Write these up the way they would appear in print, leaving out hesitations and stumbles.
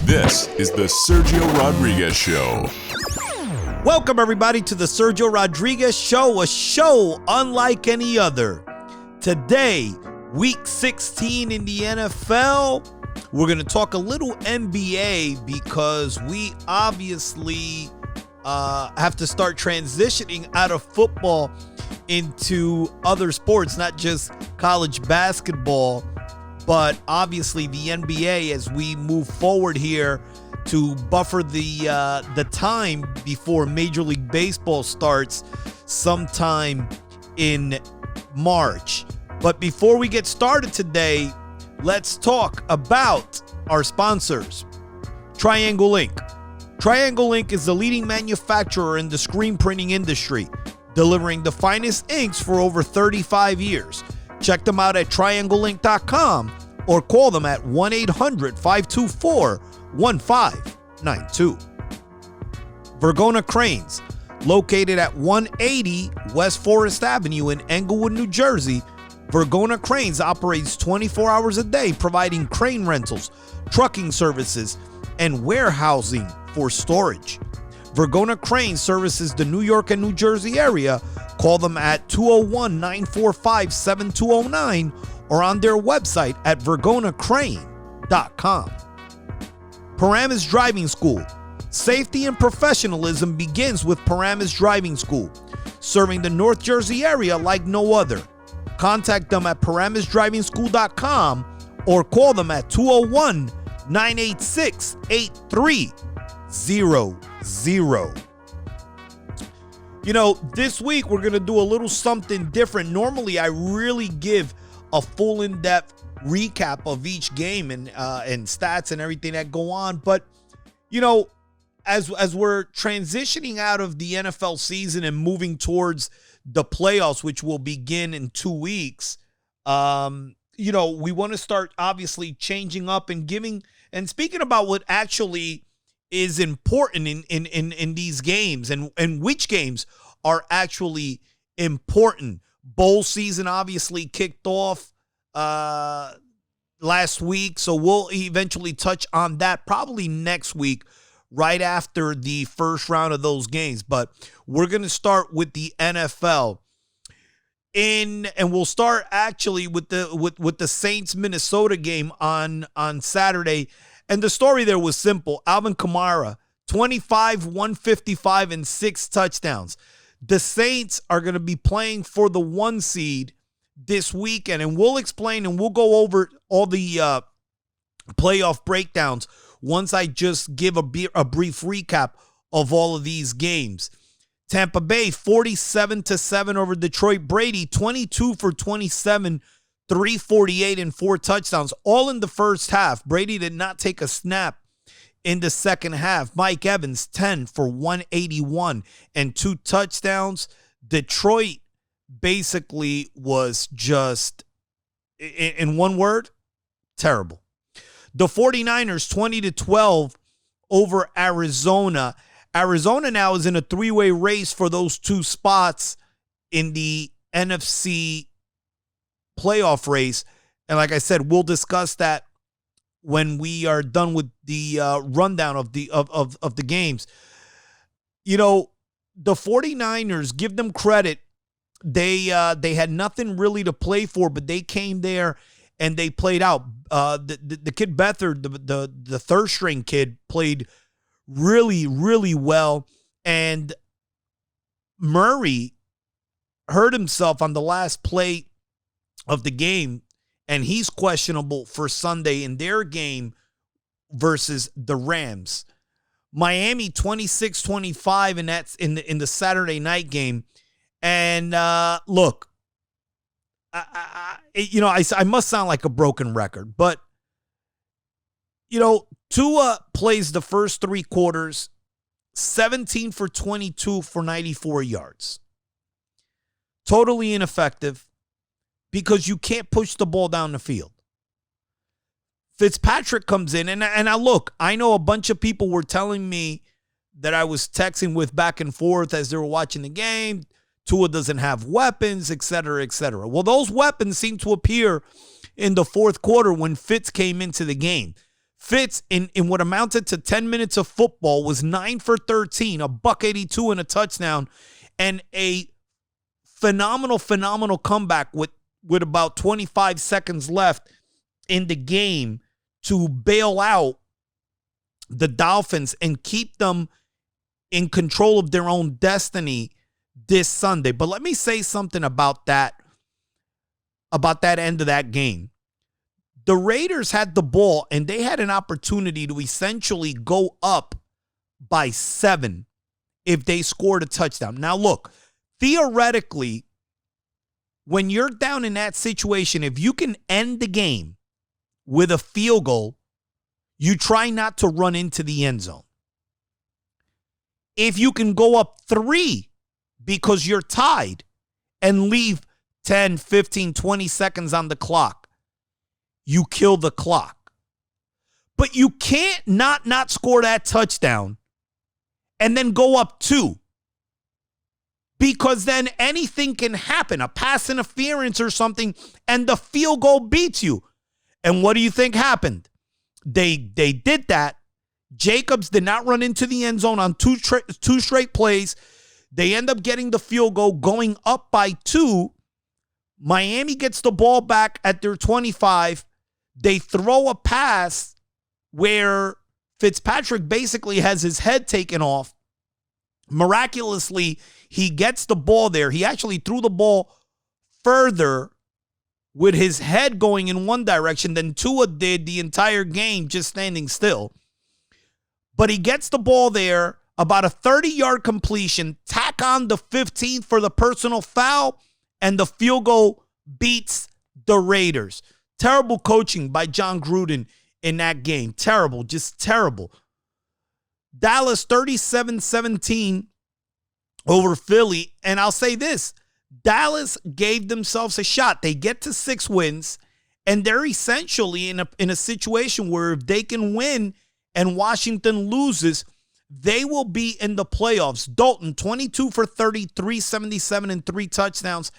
This is the Sergio Rodriguez Show. Welcome, everybody, to the Sergio Rodriguez Show, a show unlike any other. Today, week 16 in the NFL, we're going to talk a little NBA because we obviously have to start transitioning out of football into other sports, not just college basketball, but obviously the NBA as we move forward here to buffer the time before Major League Baseball starts sometime in March. But before we get started today, let's talk about our sponsors. Triangle Ink. Triangle Ink is the leading manufacturer in the screen printing industry, delivering the finest inks for over 35 years. Check them out at triangleink.com or call them at 1-800-524-1592. Vergona Cranes, located at 180 West Forest Avenue in Englewood, New Jersey. Vergona Cranes operates 24 hours a day, providing crane rentals, trucking services, and warehousing for storage. Vergona Cranes services the New York and New Jersey area. Call them at 201-945-7209 or on their website at vergonacrane.com. Paramus Driving School. Safety and professionalism begins with Paramus Driving School, serving the North Jersey area like no other. Contact them at paramusdrivingschool.com or call them at 201-986-8300. You know, this week we're going to do a little something different. Normally, I really give a full in-depth recap of each game and stats and everything that go on. But, you know, as we're transitioning out of the NFL season and moving towards the playoffs, which will begin in 2 weeks, you know, we want to start obviously changing up and giving and speaking about what actually is important in these games and which games are actually important. Bowl season obviously kicked off last week, so we'll eventually touch on that probably next week, right after the first round of those games. But we're going to start with the NFL. And we'll start actually with the Saints Minnesota game on Saturday. And the story there was simple. Alvin Kamara, 25, 155, and 6 touchdowns. The Saints are going to be playing for the 1 seed this weekend, and we'll explain and we'll go over all the playoff breakdowns once I just give a brief recap of all of these games. Tampa Bay, 47-7 over Detroit. Brady, 22 for 27, 348 and 4 touchdowns, all in the first half. Brady did not take a snap in the second half. Mike Evans, 10 for 181 and 2 touchdowns. Detroit basically was just, in one word, terrible. The 49ers, 20-12 over Arizona. Arizona now is in a 3-way race for those 2 spots in the NFC playoff race. And like I said, we'll discuss that when we are done with the rundown of the games. You know, the 49ers, give them credit. They had nothing really to play for, but they came there and they played out. The kid Beathard, the third string kid, played really, really well. And Murray hurt himself on the last play of the game, and he's questionable for Sunday in their game versus the Rams. Miami 26-25, and that's in the Saturday night game. And look, I must sound like a broken record, but you know, Tua plays the first 3 quarters, 17 for 22 for 94 yards. Totally ineffective because you can't push the ball down the field. Fitzpatrick comes in, and I know a bunch of people were telling me that I was texting with back and forth as they were watching the game. Tua doesn't have weapons, et cetera, et cetera. Well, those weapons seem to appear in the fourth quarter when Fitz came into the game. Fitz, in what amounted to 10 minutes of football, was 9 for 13, a buck 82 and a touchdown, and a phenomenal comeback with about 25 seconds left in the game to bail out the Dolphins and keep them in control of their own destiny this Sunday. But let me say something about that end of that game. The Raiders had the ball, and they had an opportunity to essentially go up by 7 if they scored a touchdown. Now, look, theoretically, when you're down in that situation, if you can end the game with a field goal, you try not to run into the end zone. If you can go up 3 because you're tied and leave 10, 15, 20 seconds on the clock, you kill the clock. But you can't not score that touchdown and then go up 2. Because then anything can happen, a pass interference or something, and the field goal beats you. And what do you think happened? They did that. Jacobs did not run into the end zone on two straight plays. They end up getting the field goal, going up by 2. Miami gets the ball back at their 25. They throw a pass where Fitzpatrick basically has his head taken off. Miraculously, he gets the ball there. He actually threw the ball further with his head going in one direction than Tua did the entire game just standing still. But he gets the ball there, about a 30-yard completion, tack on the 15th for the personal foul, and the field goal beats the Raiders. Terrible coaching by John Gruden in that game. Terrible, just terrible. Dallas 37-17 over Philly. And I'll say this, Dallas gave themselves a shot. They get to 6 wins, and they're essentially in a situation where if they can win and Washington loses, they will be in the playoffs. Dalton, 22 for 30, 377 and 3 touchdowns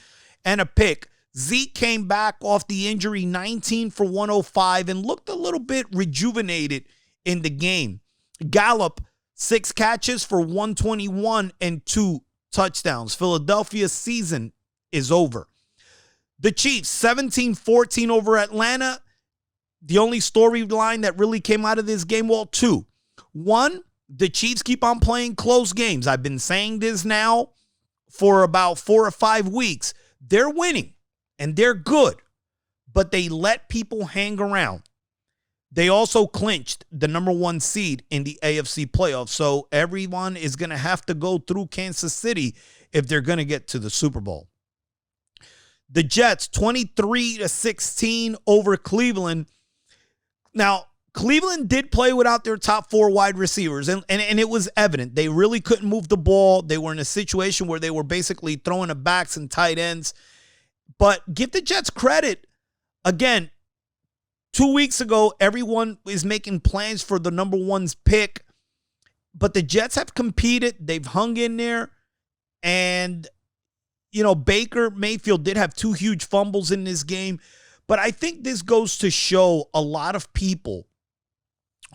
and a pick. Zeke came back off the injury, 19 for 105, and looked a little bit rejuvenated in the game. Gallup, 6 catches for 121 and 2 touchdowns. Philadelphia's season is over. The Chiefs, 17-14 over Atlanta. The only storyline that really came out of this game, well, 2. 1, the Chiefs keep on playing close games. I've been saying this now for about 4 or 5 weeks. They're winning, and they're good, but they let people hang around. They also clinched the number 1 seed in the AFC playoffs, so everyone is going to have to go through Kansas City if they're going to get to the Super Bowl. The Jets, 23-16 over Cleveland. Now, Cleveland did play without their top 4 wide receivers, and it was evident. They really couldn't move the ball. They were in a situation where they were basically throwing to backs and tight ends. But give the Jets credit. Again, 2 weeks ago, everyone is making plans for the number 1's pick. But the Jets have competed. They've hung in there. And, you know, Baker Mayfield did have 2 huge fumbles in this game. But I think this goes to show a lot of people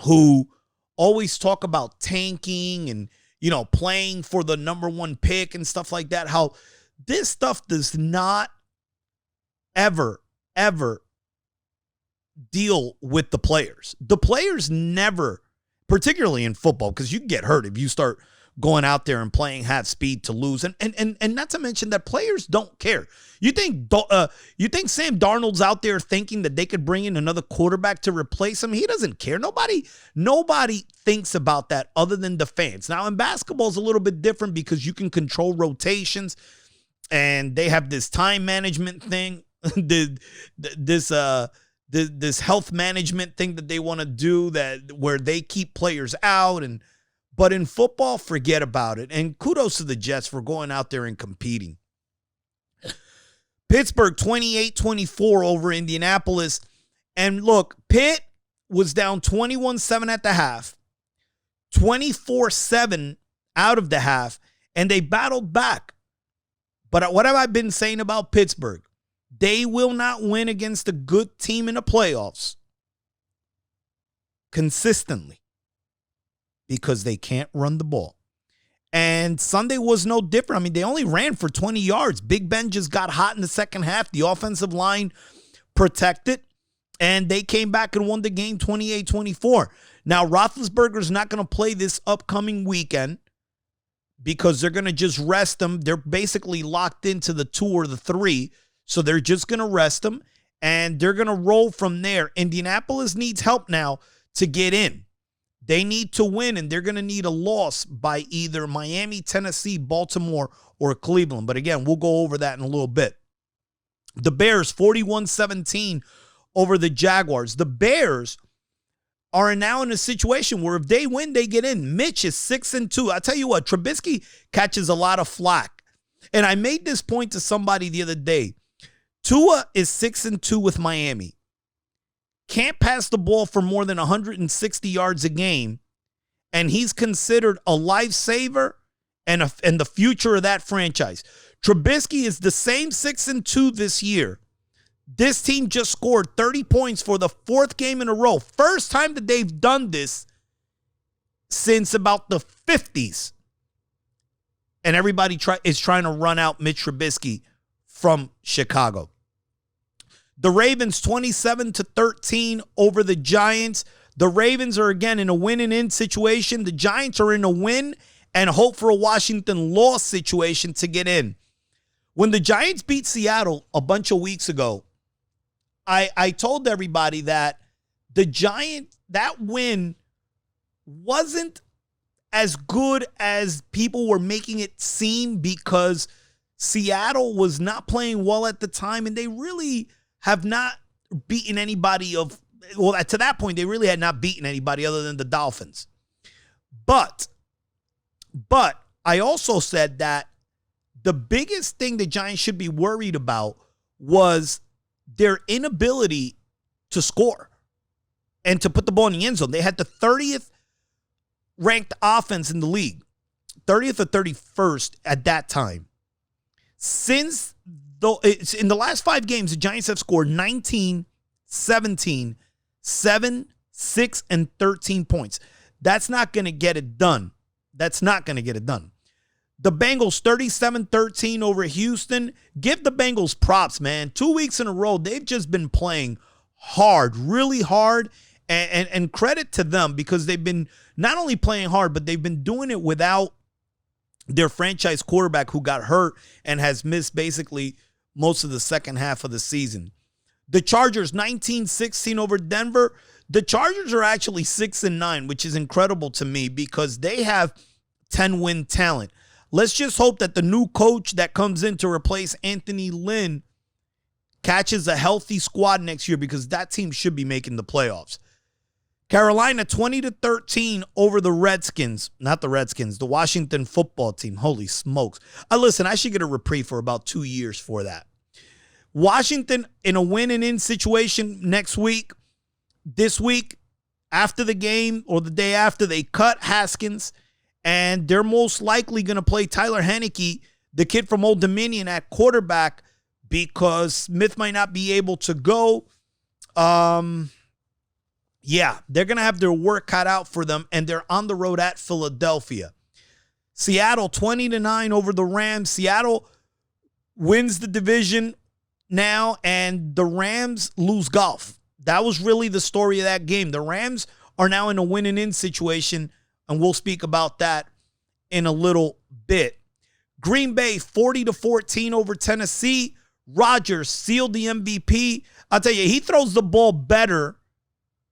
who always talk about tanking and, you know, playing for the number 1 pick and stuff like that, how this stuff does not ever deal with the players. The players never, particularly in football, because you can get hurt if you start going out there and playing half speed to lose. And not to mention that players don't care. You think Sam Darnold's out there thinking that they could bring in another quarterback to replace him? He doesn't care. Nobody thinks about that other than the fans. Now, in basketball, it's a little bit different because you can control rotations, and they have this time management thing, this health management thing that they want to do, that where they keep players out. But in football, forget about it. And kudos to the Jets for going out there and competing. Pittsburgh 28-24 over Indianapolis. And look, Pitt was down 21-7 at the half, 24-7 out of the half, and they battled back. But what have I been saying about Pittsburgh? They will not win against a good team in the playoffs consistently because they can't run the ball. And Sunday was no different. I mean, they only ran for 20 yards. Big Ben just got hot in the second half. The offensive line protected, and they came back and won the game 28-24. Now, Roethlisberger's not going to play this upcoming weekend because they're going to just rest him. They're basically locked into the 2 or the 3, so they're just going to rest him, and they're going to roll from there. Indianapolis needs help now to get in. They need to win, and they're going to need a loss by either Miami, Tennessee, Baltimore, or Cleveland. But again, we'll go over that in a little bit. The Bears, 41-17 over the Jaguars. The Bears are now in a situation where if they win, they get in. Mitch is 6-2. I'll tell you what, Trubisky catches a lot of flack. And I made this point to somebody the other day. Tua is 6-2 with Miami. Can't pass the ball for more than 160 yards a game, and he's considered a lifesaver and the future of that franchise. Trubisky is the same 6-2 this year. This team just scored 30 points for the 4th game in a row. First time that they've done this since about the 50s. And everybody is trying to run out Mitch Trubisky from Chicago. The Ravens 27-13 over the Giants. The Ravens are again in a win and in situation. The Giants are in a win and hope for a Washington loss situation to get in. When the Giants beat Seattle a bunch of weeks ago, I told everybody that that win wasn't as good as people were making it seem because Seattle was not playing well at the time, and they really have not beaten anybody to that point, they really had not beaten anybody other than the Dolphins. But I also said that the biggest thing the Giants should be worried about was their inability to score and to put the ball in the end zone. They had the 30th ranked offense in the league, 30th or 31st at that time. In the last 5 games, the Giants have scored 19, 17, 7, 6, and 13 points. That's not going to get it done. That's not going to get it done. The Bengals 37-13 over Houston. Give the Bengals props, man. 2 weeks in a row, they've just been playing hard, really hard, and credit to them because they've been not only playing hard, but they've been doing it without their franchise quarterback who got hurt and has missed basically most of the second half of the season. The Chargers 19-16 over Denver. The Chargers are actually 6-9, which is incredible to me because they have 10-win talent. Let's just hope that the new coach that comes in to replace Anthony Lynn catches a healthy squad next year because that team should be making the playoffs. Carolina 20-13 over the Redskins. Not the Redskins, the Washington football team. Holy smokes. Listen, I should get a reprieve for about 2 years for that. Washington in a win and in situation next week. This week, after the game or the day after, they cut Haskins, and they're most likely going to play Tyler Heineke, the kid from Old Dominion, at quarterback because Smith might not be able to go. Yeah, they're going to have their work cut out for them, and they're on the road at Philadelphia. Seattle 20-9 over the Rams. Seattle wins the division now, and the Rams lose golf. That was really the story of that game. The Rams are now in a win and in situation, and we'll speak about that in a little bit. Green Bay 40-14 over Tennessee. Rodgers sealed the MVP. I'll tell you, he throws the ball better,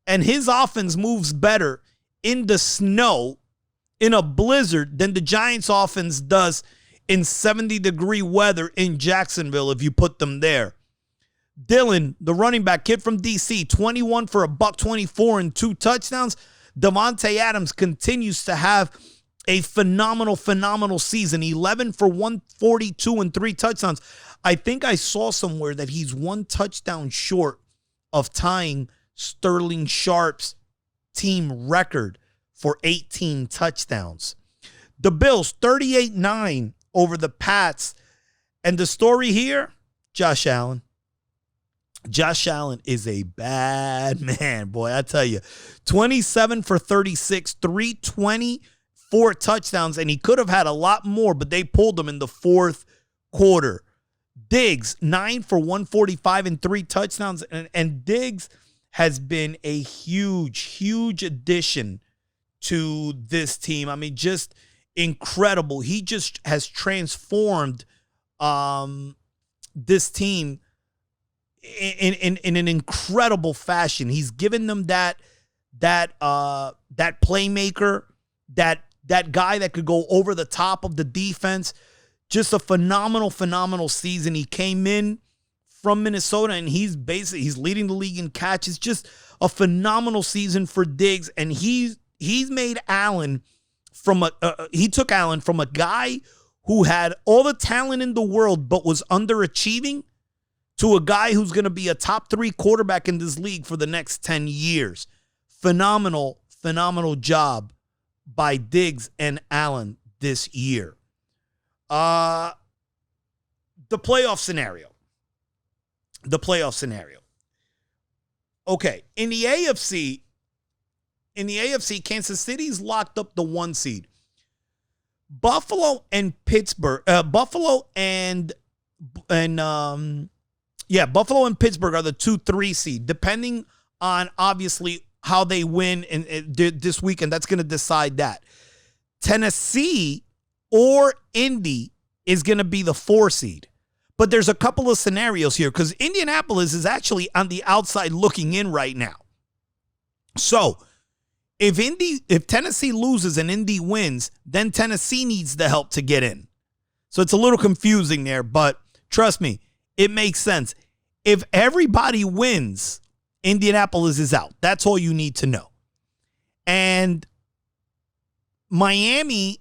and his offense moves better in the snow, in a blizzard, than the Giants' offense does in 70-degree weather in Jacksonville if you put them there. Dillon, the running back kid from D.C., 21 for $124 and 2 touchdowns. Devontae Adams continues to have a phenomenal season. 11 for 142 and 3 touchdowns. I think I saw somewhere that he's 1 touchdown short of tying Sterling Sharp's team record for 18 touchdowns. The Bills 38-9 over the Pats. And the story here, Josh Allen. Josh Allen is a bad man, boy. I tell you, 27 for 36, 320, 4 touchdowns, and he could have had a lot more, but they pulled him in the fourth quarter. Diggs, 9 for 145 and 3 touchdowns, and Diggs has been a huge addition to this team. I mean, just incredible. He just has transformed this team in an incredible fashion. He's given them that playmaker, that guy that could go over the top of the defense. Just a phenomenal season. He came in from Minnesota, and he's leading the league in catches. Just a phenomenal season for Diggs, and he's made Allen he took Allen from a guy who had all the talent in the world but was underachieving to a guy who's going to be a top 3 quarterback in this league for the next 10 years. Phenomenal job by Diggs and Allen this year. The playoff scenario. Okay, in the AFC, Kansas City's locked up the 1 seed. Buffalo and Pittsburgh are the 2-3 seed, depending on obviously how they win this weekend. That's going to decide that. Tennessee or Indy is going to be the 4 seed. But there's a couple of scenarios here because Indianapolis is actually on the outside looking in right now. So if Tennessee loses and Indy wins, then Tennessee needs the help to get in. So it's a little confusing there, but trust me, it makes sense. If everybody wins, Indianapolis is out. That's all you need to know. And Miami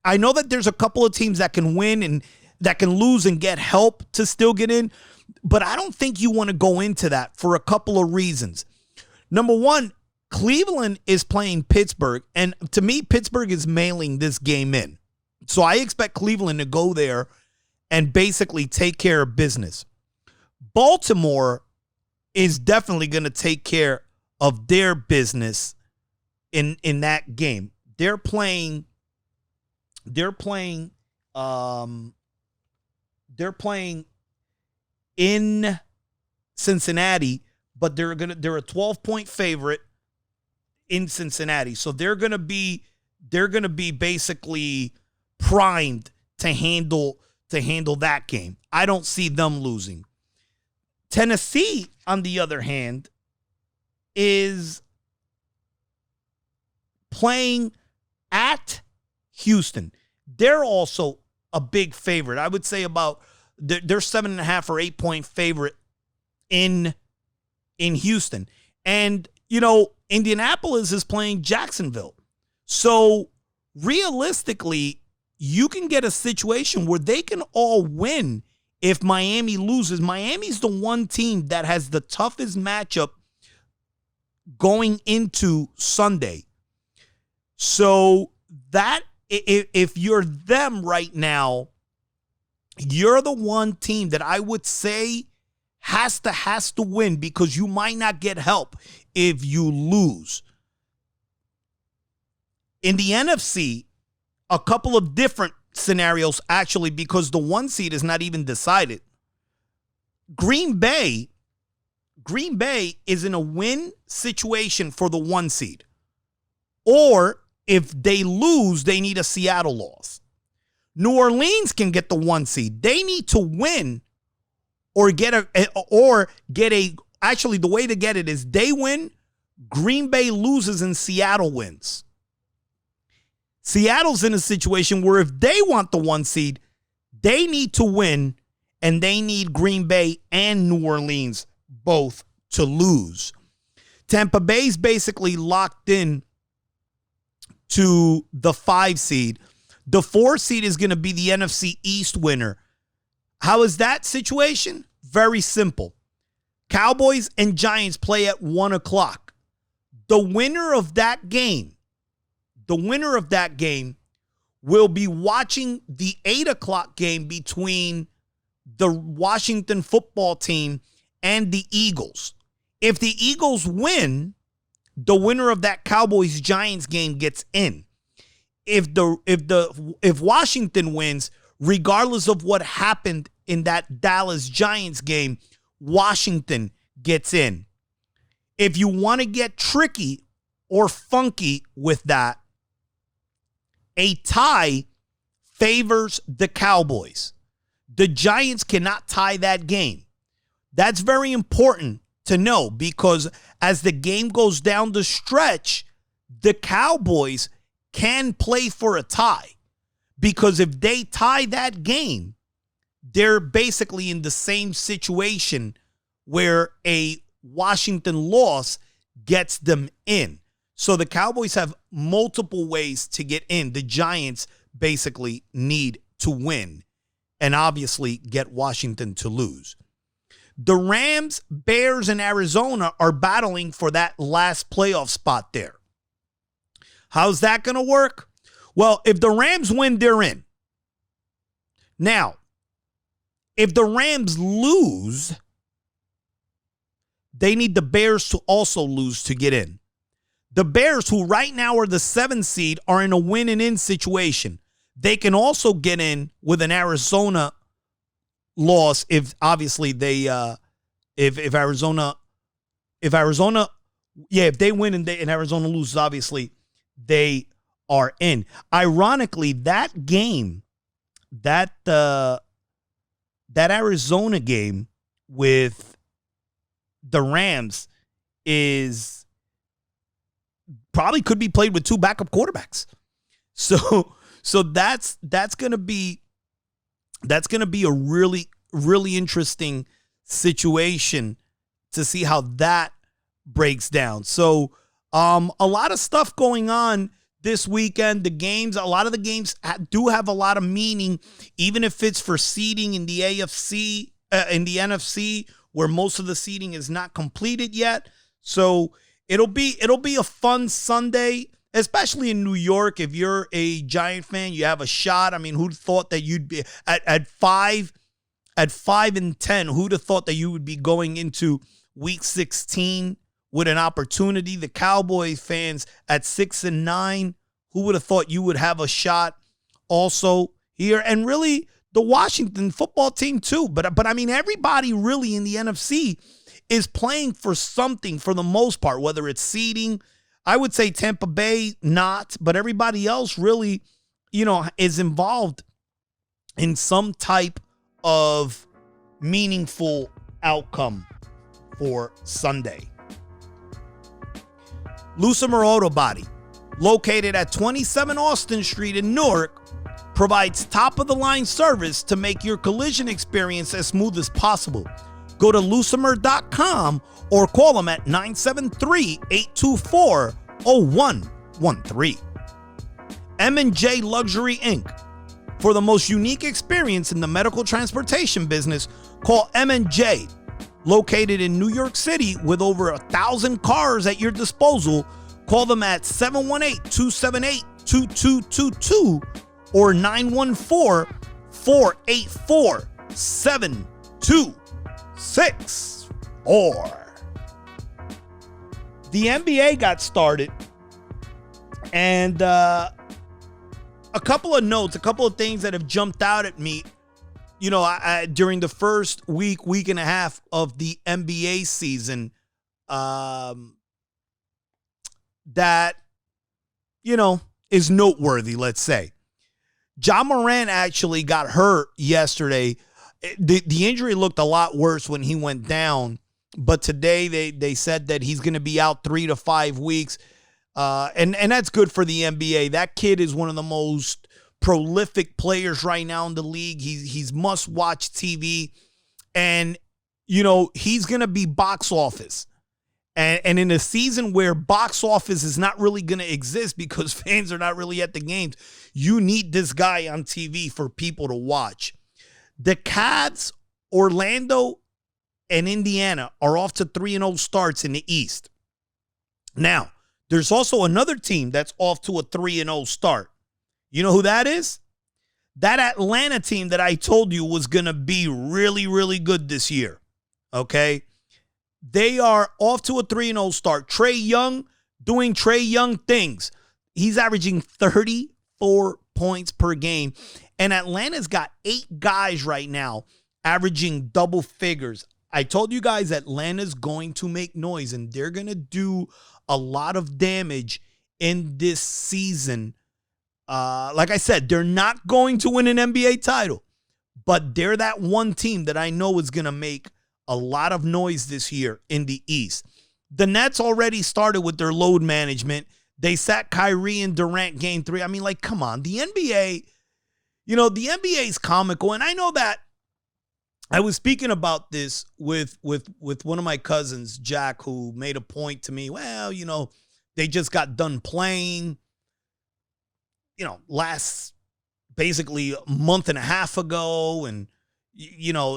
I know that there's a couple of teams that can win and that can lose and get help to still get in, but I don't think you want to go into that for a couple of reasons. Number one, Cleveland is playing Pittsburgh, and to me, Pittsburgh is mailing this game in. So I expect Cleveland to go there and basically take care of business. Baltimore is definitely going to take care of their business in that game. They're playing in Cincinnati, but they're a 12-point favorite in Cincinnati. So they're going to be basically primed to handle that game. I don't see them losing. Tennessee, on the other hand, is playing at Houston. They're also a big favorite. I would say they're 7.5 or 8-point favorite in Houston. And, Indianapolis is playing Jacksonville. So realistically, you can get a situation where they can all win if Miami loses. Miami's the one team that has the toughest matchup going into Sunday. So that if you're them right now, you're the one team that I would say has to win because you might not get help if you lose. In the NFC, a couple of different scenarios actually because the 1 seed is not even decided. Green Bay is in a win situation for the 1 seed. Or if they lose, they need a Seattle loss. New Orleans can get the 1 seed. They need to win actually the way to get it is they win, Green Bay loses, and Seattle wins. Seattle's in a situation where if they want the 1 seed, they need to win, and they need Green Bay and New Orleans both to lose. Tampa Bay's basically locked in to the 5 seed. The 4 seed is going to be the NFC East winner. How is that situation? Very simple. Cowboys and Giants play at 1 o'clock. The winner of that game will be watching the 8 o'clock game between the Washington football team and the Eagles. If the Eagles win, the winner of that Cowboys-Giants game gets in. If Washington wins, regardless of what happened in that Dallas-Giants game, Washington gets in. If you want to get tricky or funky with that, a tie favors the Cowboys. The Giants cannot tie that game. That's very important to know because as the game goes down the stretch, the Cowboys can play for a tie. Because if they tie that game, they're basically in the same situation where a Washington loss gets them in. So the Cowboys have multiple ways to get in. The Giants basically need to win and obviously get Washington to lose. The Rams, Bears, and Arizona are battling for that last playoff spot there. How's that going to work? Well, if the Rams win, they're in. Now, if the Rams lose, they need the Bears to also lose to get in. The Bears, who right now are the 7th seed, are in a win and in situation. They can also get in with an Arizona loss if obviously they if they win and Arizona loses, obviously they are in. Ironically, that game, that Arizona game with the Rams is probably could be played with 2 backup quarterbacks. So that's going to be a really interesting situation to see how that breaks down. So a lot of stuff going on this weekend. A lot of the games do have a lot of meaning, even if it's for seeding in the AFC, in the NFC, where most of the seeding is not completed yet. So it'll be a fun Sunday, especially in New York. If you're a Giant fan, you have a shot. I mean, who'd thought that you'd be at 5-10? Who'd have thought that you would be going into Week 16 with an opportunity? The Cowboys fans at 6-9, who would have thought you would have a shot also here? And really, the Washington football team too. But I mean, everybody really in the NFC is playing for something for the most part, whether it's seeding. I would say Tampa Bay not, but everybody else really, is involved in some type of meaningful outcome for Sunday. Lucimer Auto Body, located at 27 Austin Street in Newark, provides top-of-the-line service to make your collision experience as smooth as possible. Go to lucimer.com or call them at 973-824-0113. M&J Luxury Inc. For the most unique experience in the medical transportation business, call M&J. Located in New York City with over 1,000 cars at your disposal, call them at 718-278-2222 or 914-484-7264. The NBA got started, and a couple of notes, a couple of things that have jumped out at me, during the first week and a half of the NBA season, that, is noteworthy, let's say. Ja Morant actually got hurt yesterday. The injury looked a lot worse when he went down, but today they said that he's going to be out 3 to 5 weeks. And that's good for the NBA. That kid is one of the most prolific players right now in the league. He's must-watch TV. And, he's going to be box office. And in a season where box office is not really going to exist because fans are not really at the games, you need this guy on TV for people to watch. The Cavs, Orlando, and Indiana are off to 3-0 starts in the East. Now, there's also another team that's off to a 3-0 start. You know who that is? that Atlanta team that I told you was going to be really, really good this year, okay? They are off to a 3-0 start. Trae Young doing Trae Young things. He's averaging 34 points per game. And Atlanta's got 8 guys right now averaging double figures. I told you guys Atlanta's going to make noise, and they're going to do a lot of damage in this season. Like I said, they're not going to win an NBA title, but they're that one team that I know is going to make a lot of noise this year in the East. The Nets already started with their load management. They sat Kyrie and Durant game 3. I mean, like, come on. The NBA, the NBA is comical. And I know that I was speaking about this with one of my cousins, Jack, who made a point to me. Well, they just got done playing, last basically a month and a half ago. And,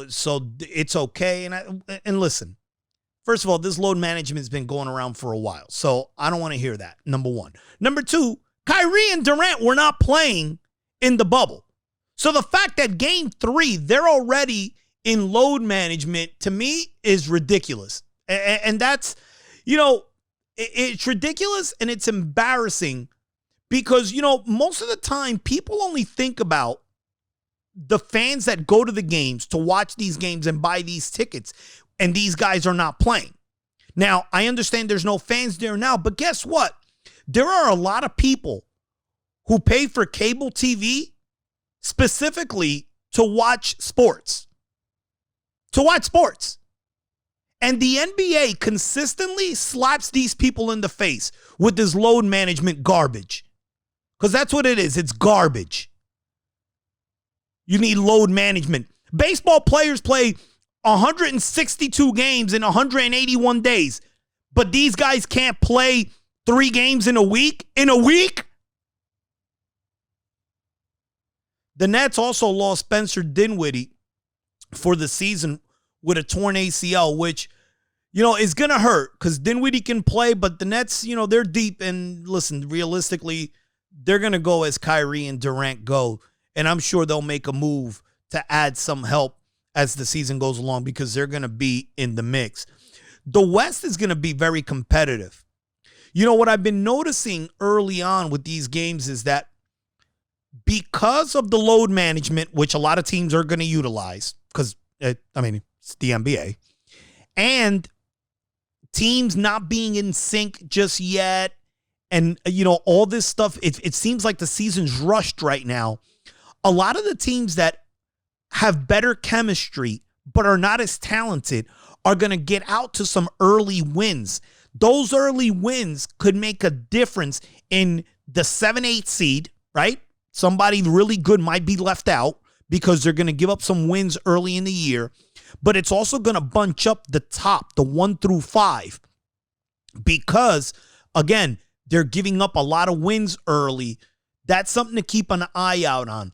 so it's okay. And listen, first of all, this load management has been going around for a while. So I don't want to hear that, number one. Number two, Kyrie and Durant were not playing in the bubble. So the fact that game 3, they're already in load management, to me, is ridiculous. And that's, it's ridiculous and it's embarrassing because, most of the time people only think about the fans that go to the games to watch these games and buy these tickets, and these guys are not playing. Now, I understand there's no fans there now, but guess what? There are a lot of people who pay for cable TV specifically to watch sports. And the NBA consistently slaps these people in the face with this load management garbage. Because that's what it is. It's garbage. You need load management. Baseball players play 162 games in 181 days. But these guys can't play 3 games in a week? The Nets also lost Spencer Dinwiddie for the season with a torn ACL, which, is going to hurt because Dinwiddie can play, but the Nets, they're deep. And listen, realistically, they're going to go as Kyrie and Durant go. And I'm sure they'll make a move to add some help as the season goes along because they're going to be in the mix. The West is going to be very competitive. What I've been noticing early on with these games is that because of the load management, which a lot of teams are going to utilize, because, it's the NBA, and teams not being in sync just yet, and, all this stuff, it seems like the season's rushed right now. A lot of the teams that have better chemistry but are not as talented are going to get out to some early wins. Those early wins could make a difference in the 7-8 seed, right? Somebody really good might be left out because they're going to give up some wins early in the year. But it's also going to bunch up the top, the 1 through 5, because, again, they're giving up a lot of wins early. That's something to keep an eye out on.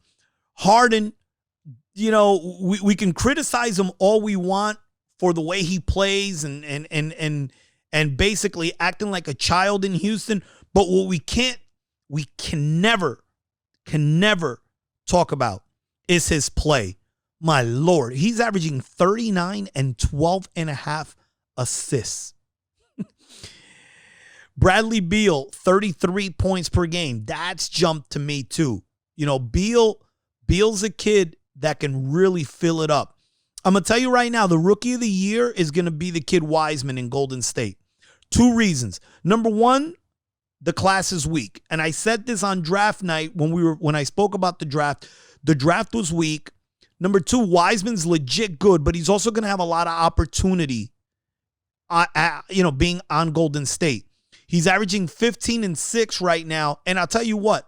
Harden, we can criticize him all we want for the way he plays and basically acting like a child in Houston. But what we can never talk about is his play. My Lord, he's averaging 39 and 12 and a half assists. Bradley Beal, 33 points per game. That's jumped to me too. Beal's a kid that can really fill it up. I'm going to tell you right now, the rookie of the year is going to be the kid Wiseman in Golden State. 2 reasons. Number one, the class is weak. And I said this on draft night when I spoke about the draft. The draft was weak. Number 2, Wiseman's legit good, but he's also going to have a lot of opportunity, being on Golden State. He's averaging 15 and 6 right now. And I'll tell you what,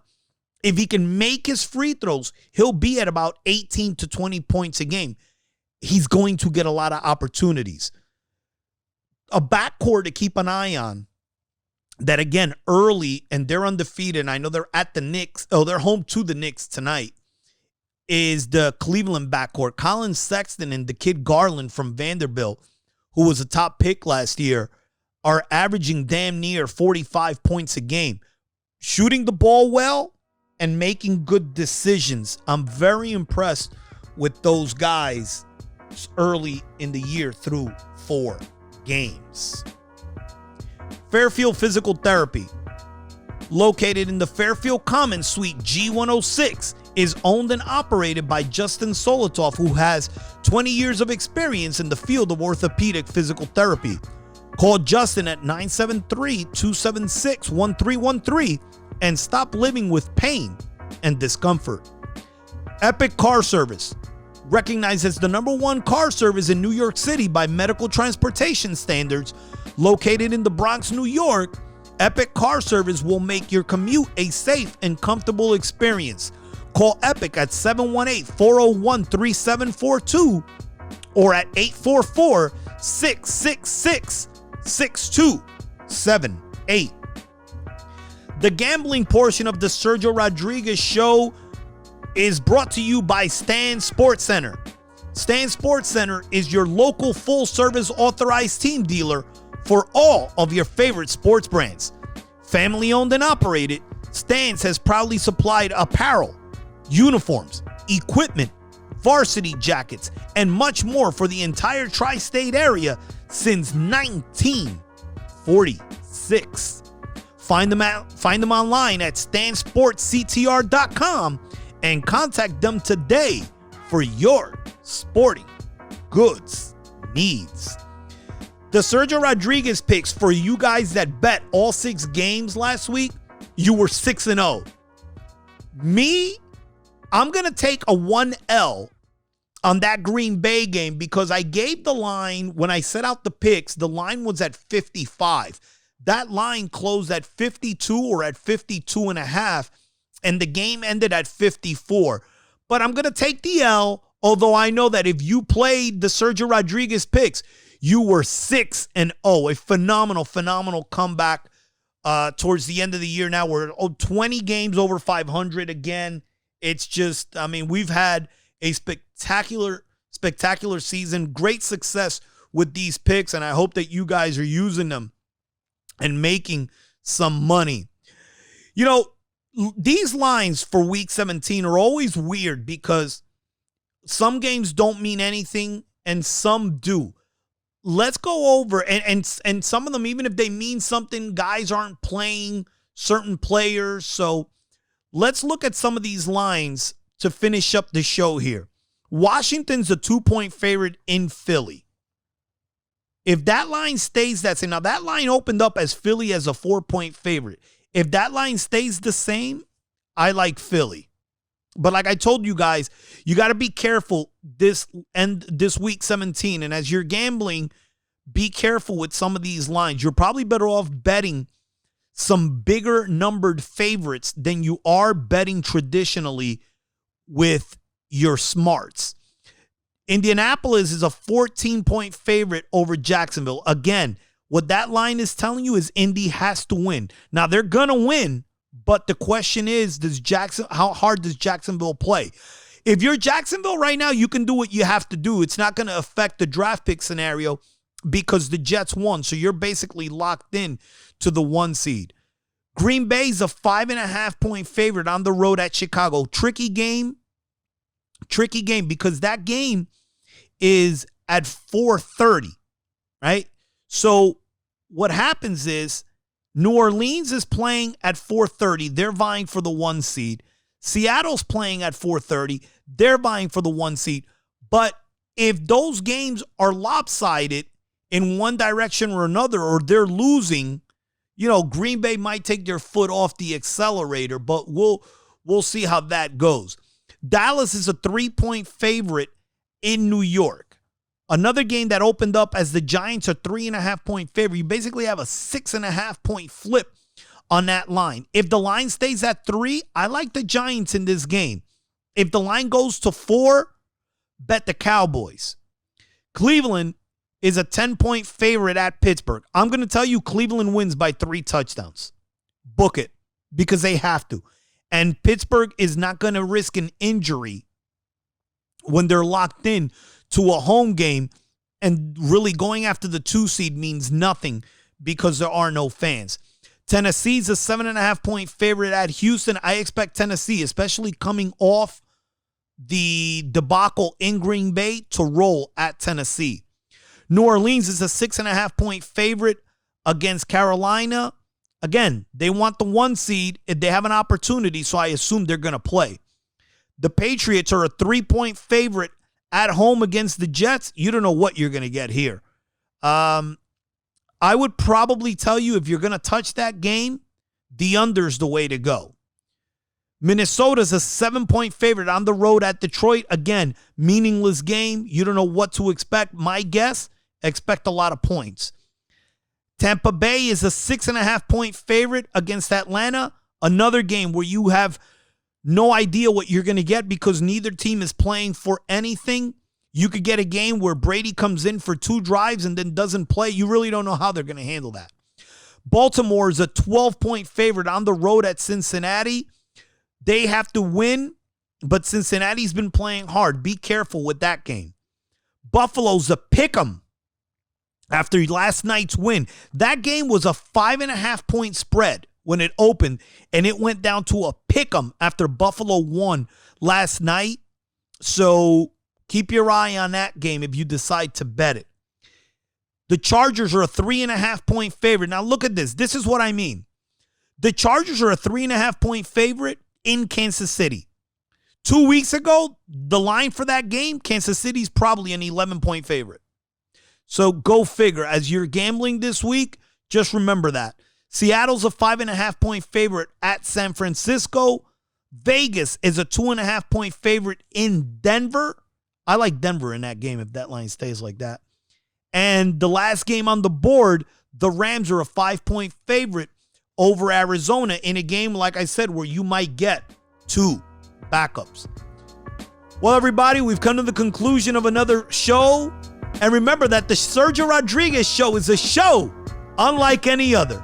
if he can make his free throws, he'll be at about 18 to 20 points a game. He's going to get a lot of opportunities. A backcourt to keep an eye on that, again, early, and they're undefeated, and I know they're at the Knicks. Oh, they're home to the Knicks tonight, is the Cleveland backcourt. Colin Sexton and the kid Garland from Vanderbilt, who was a top pick last year, are averaging damn near 45 points a game. Shooting the ball well, and making good decisions. I'm very impressed with those guys early in the year through 4 games. Fairfield Physical Therapy, located in the Fairfield Commons Suite G106, is owned and operated by Justin Solotov, who has 20 years of experience in the field of orthopedic physical therapy. Call Justin at 973-276-1313 and stop living with pain and discomfort. Epic Car Service, recognized as the #1 car service in New York City by medical transportation standards, located in the Bronx, New York, Epic Car Service will make your commute a safe and comfortable experience. Call Epic at 718-401-3742 or at 844-666-6278. The gambling portion of the Sergio Rodriguez Show is brought to you by Stan Sports Center. Stan Sports Center is your local full-service authorized team dealer for all of your favorite sports brands. Family owned and operated, Stan's has proudly supplied apparel, uniforms, equipment, varsity jackets, and much more for the entire tri-state area since 1946. Find them online at stansportsctr.com and contact them today for your sporting goods needs. The Sergio Rodriguez picks for you guys that bet all 6 games last week, you were 6-0. Me, I'm going to take a 1L on that Green Bay game because I gave the line, when I set out the picks, the line was at 55. That line closed at 52 or at 52.5, and the game ended at 54. But I'm going to take the L, although I know that if you played the Sergio Rodriguez picks, you were 6-0. A phenomenal comeback towards the end of the year. Now we're 20 games over 500 again. It's just, I mean, we've had a spectacular season, great success with these picks, and I hope that you guys are using them and making some money. You know, these lines for week 17 are always weird because some games don't mean anything and some do. Let's go over, and some of them, even if they mean something, guys aren't playing certain players. So let's look at some of these lines to finish up the show here. Washington's a 2-point favorite in Philly. If that line stays that same, now that line opened up as Philly as a 4-point favorite. If that line stays the same, I like Philly. But like I told you guys, you got to be careful this week 17. And as you're gambling, be careful with some of these lines. You're probably better off betting some bigger numbered favorites than you are betting traditionally with your smarts. Indianapolis is a 14-point favorite over Jacksonville. Again, what that line is telling you is Indy has to win. Now, they're going to win, but the question is, how hard does Jacksonville play? If you're Jacksonville right now, you can do what you have to do. It's not going to affect the draft pick scenario because the Jets won, so you're basically locked in to the 1 seed. Green Bay's a 5.5-point favorite on the road at Chicago. Tricky game because that game is at 4:30, right? So what happens is New Orleans is playing at 4:30. They're vying for the 1 seed. Seattle's playing at 4:30. They're vying for the 1 seed. But if those games are lopsided in one direction or another, or they're losing, Green Bay might take their foot off the accelerator, but we'll see how that goes. Dallas is a 3-point favorite in New York. Another game that opened up as the Giants are 3.5-point favorite. You basically have a 6.5-point flip on that line. If the line stays at 3, I like the Giants in this game. If the line goes to 4, bet the Cowboys. Cleveland is a 10-point favorite at Pittsburgh. I'm going to tell you Cleveland wins by 3 touchdowns. Book it because they have to. And Pittsburgh is not going to risk an injury when they're locked in to a home game, and really going after the 2 seed means nothing because there are no fans. Tennessee's a 7.5-point favorite at Houston. I expect Tennessee, especially coming off the debacle in Green Bay, to roll at Tennessee. New Orleans is a 6.5-point favorite against Carolina. Again, they want the 1 seed if they have an opportunity, so I assume they're going to play. The Patriots are a 3-point favorite at home against the Jets. You don't know what you're going to get here. I would probably tell you, if you're going to touch that game, the under's the way to go. Minnesota's a 7-point favorite on the road at Detroit. Again, meaningless game. You don't know what to expect. My guess, expect a lot of points. Tampa Bay is a 6.5-point favorite against Atlanta. Another game where you have no idea what you're going to get because neither team is playing for anything. You could get a game where Brady comes in for 2 drives and then doesn't play. You really don't know how they're going to handle that. Baltimore is a 12-point favorite on the road at Cincinnati. They have to win, but Cincinnati's been playing hard. Be careful with that game. Buffalo's a pick'em after last night's win. That game was a 5.5-point spread when it opened, and it went down to a pick'em after Buffalo won last night. So keep your eye on that game if you decide to bet it. The Chargers are a 3.5-point favorite. Now look at this. This is what I mean. The Chargers are a 3.5-point favorite in Kansas City. 2 weeks ago, the line for that game, Kansas City's probably an 11-point favorite. So go figure. As you're gambling this week, just remember that. Seattle's a 5.5-point favorite at San Francisco. Vegas is a 2.5-point favorite in Denver. I like Denver in that game if that line stays like that. And the last game on the board, the Rams are a 5-point favorite over Arizona in a game, like I said, where you might get 2 backups. Well, everybody, we've come to the conclusion of another show. And remember that the Sergio Rodriguez Show is a show unlike any other.